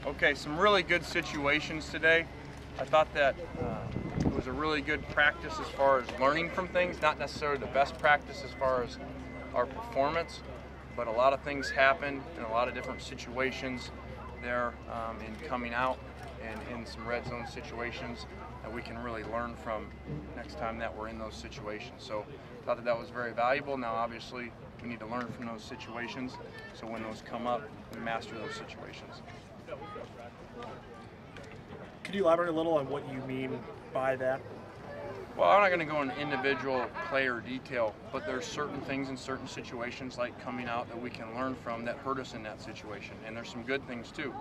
Okay, some really good situations today. I thought that it was a really good practice as far as learning from things, not necessarily the best practice as far as our performance, but a lot of things happened in a lot of different situations there in coming out and in some red zone situations that we can really learn from next time that we're in those situations. So I thought that that was very valuable. Now obviously we need to learn from those situations, so when those come up, we master those situations. Could you elaborate a little on what you mean by that? Well, I'm not going to go into individual player detail, but there's certain things in certain situations like coming out that we can learn from that hurt us in that situation. And there's some good things too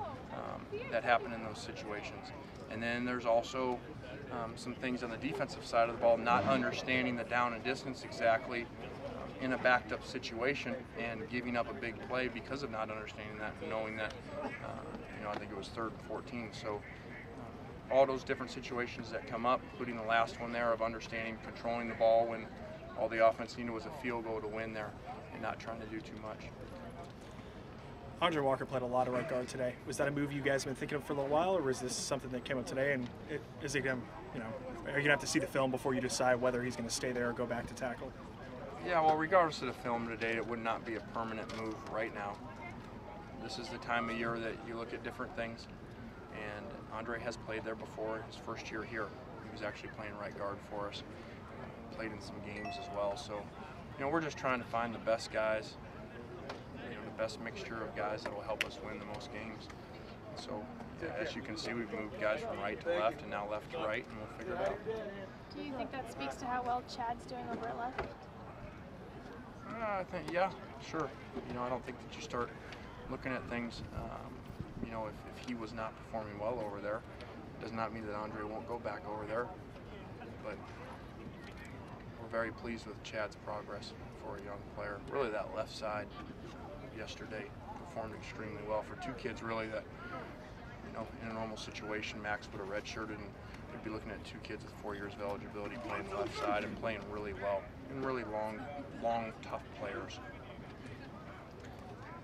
that happen in those situations. And then there's also some things on the defensive side of the ball, not understanding the down and distance exactly in a backed up situation and giving up a big play because of not understanding that and knowing that, I think it was 3rd and 14. So all those different situations that come up, including the last one there of understanding, controlling the ball when all the offense needed was a field goal to win there and not trying to do too much. Andre Walker played a lot of right guard today. Was that a move you guys have been thinking of for a little while, or was this something that came up today? And are you going to have to see the film before you decide whether he's going to stay there or go back to tackle? Yeah, well, regardless of the film today, it would not be a permanent move right now. This is the time of year that you look at different things, and Andre has played there before his first year here. He was actually playing right guard for us, played in some games as well. So, we're just trying to find the best guys, the best mixture of guys that will help us win the most games. So, as you can see, we've moved guys from right to left and now left to right, and we'll figure it out. Do you think that speaks to how well Chad's doing over at left? I think, yeah, sure. I don't think that you start looking at things, if he was not performing well over there, it does not mean that Andre won't go back over there. But we're very pleased with Chad's progress for a young player. Really, that left side yesterday performed extremely well for two kids, really, that, in a normal situation, Max would have redshirted, and we'd be looking at two kids with 4 years of eligibility playing the left side and playing really well, and really long, tough players.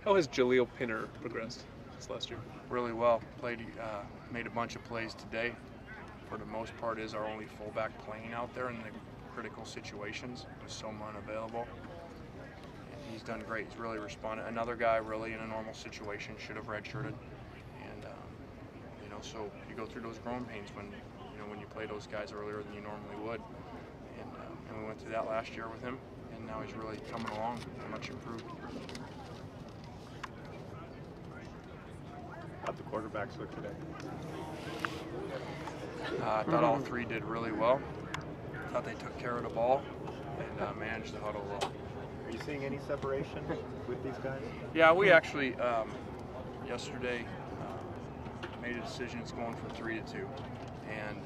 How has Jaleel Pinner progressed this last year? Really well. Made a bunch of plays today. For the most part, is our only fullback playing out there in the critical situations with Soma unavailable. And he's done great. He's really responded. Another guy, really in a normal situation, should have redshirted. And so you go through those growing pains when you play those guys earlier than you normally would. And we went through that last year with him, and now he's really coming along and much improved. How'd the quarterbacks look today? I thought all three did really well. I thought they took care of the ball and managed the huddle well. Are you seeing any separation with these guys? Yeah, we actually yesterday made a decision. It's going from 3 to 2, and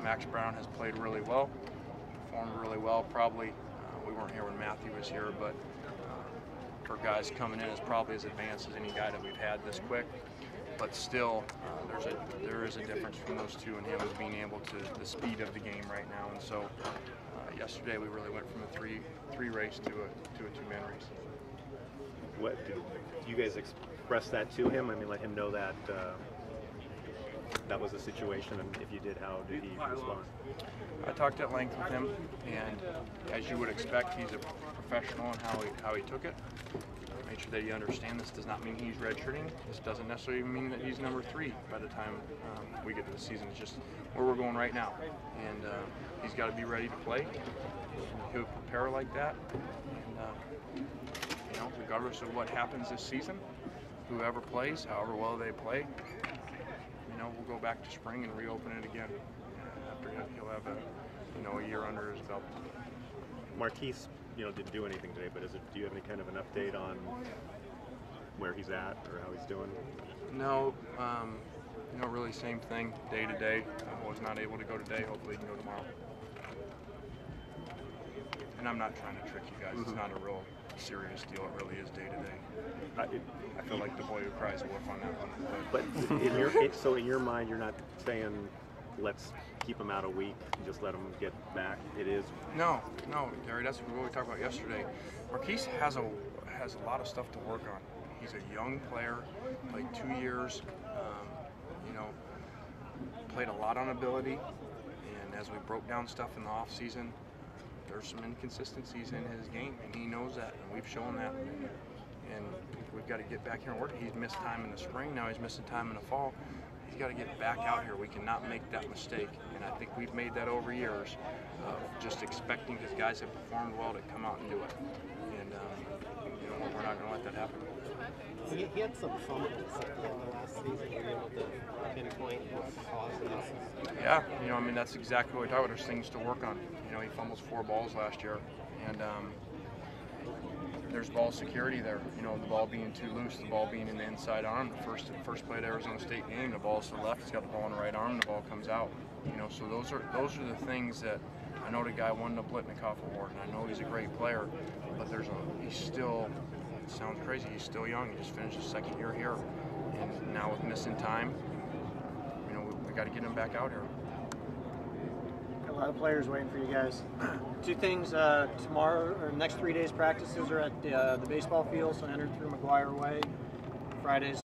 Max Brown has played really well, performed really well. Probably we weren't here when Matthew was here, but for guys coming in is probably as advanced as any guy that we've had this quick. But still, there is a difference between those two and him as being able to the speed of the game right now. And so yesterday we really went from a three race to a 2-man race. What did you guys express that to him? I mean, let him know that that was the situation, and if you did, how did he respond? I talked at length with him, and as you would expect, he's a professional in how he took it. Made sure that he understands this does not mean he's redshirting. This doesn't necessarily mean that he's number 3 by the time we get to the season. It's just where we're going right now, and he's got to be ready to play. He'll prepare like that, and regardless of what happens this season, whoever plays, however well they play, we'll go back to spring and reopen it again. After he'll have a year under his belt. Marquise, didn't do anything today, but do you have any kind of an update on where he's at or how he's doing? No, really same thing day to day. Was not able to go today. Hopefully he can go tomorrow. And I'm not trying to trick you guys. It's not a real serious deal. It really is day to day. I feel like the boy who cries wolf on that one. But so in your mind, you're not saying let's keep him out a week, just let him get back. It is. No, Gary. That's what we talked about yesterday. Marquise has a lot of stuff to work on. He's a young player, played 2 years, you know, played a lot on ability, and as we broke down stuff in the off season, there's some inconsistencies in his game, and he knows that, and we've shown that. And we've got to get back here and work. He's missed time in the spring, now he's missing time in the fall. He's got to get back out here. We cannot make that mistake, and I think we've made that over years of just expecting, because guys have performed well, to come out and do it. And you know, we're not going to let that happen. He had some fumbles in the last season. Were you able to pinpoint what caused this? Yeah, you know, I mean, that's exactly what we talk about. There's things to work on. You know, he fumbles 4 balls last year, and there's ball security there. You know, the ball being too loose, the ball being in the inside arm. The first play at Arizona State game, the ball's to the left, he's got the ball in the right arm, and the ball comes out. You know, so those are the things that I know. The guy won the Blitnikoff Award, and I know he's a great player, but he's still. It sounds crazy. He's still young. He just finished his 2nd year here, and now with missing time, you know, we got to get him back out here. A lot of players waiting for you guys. 2 things tomorrow, or next 3 days practices are at the baseball field, so entered through McGuire Way. Fridays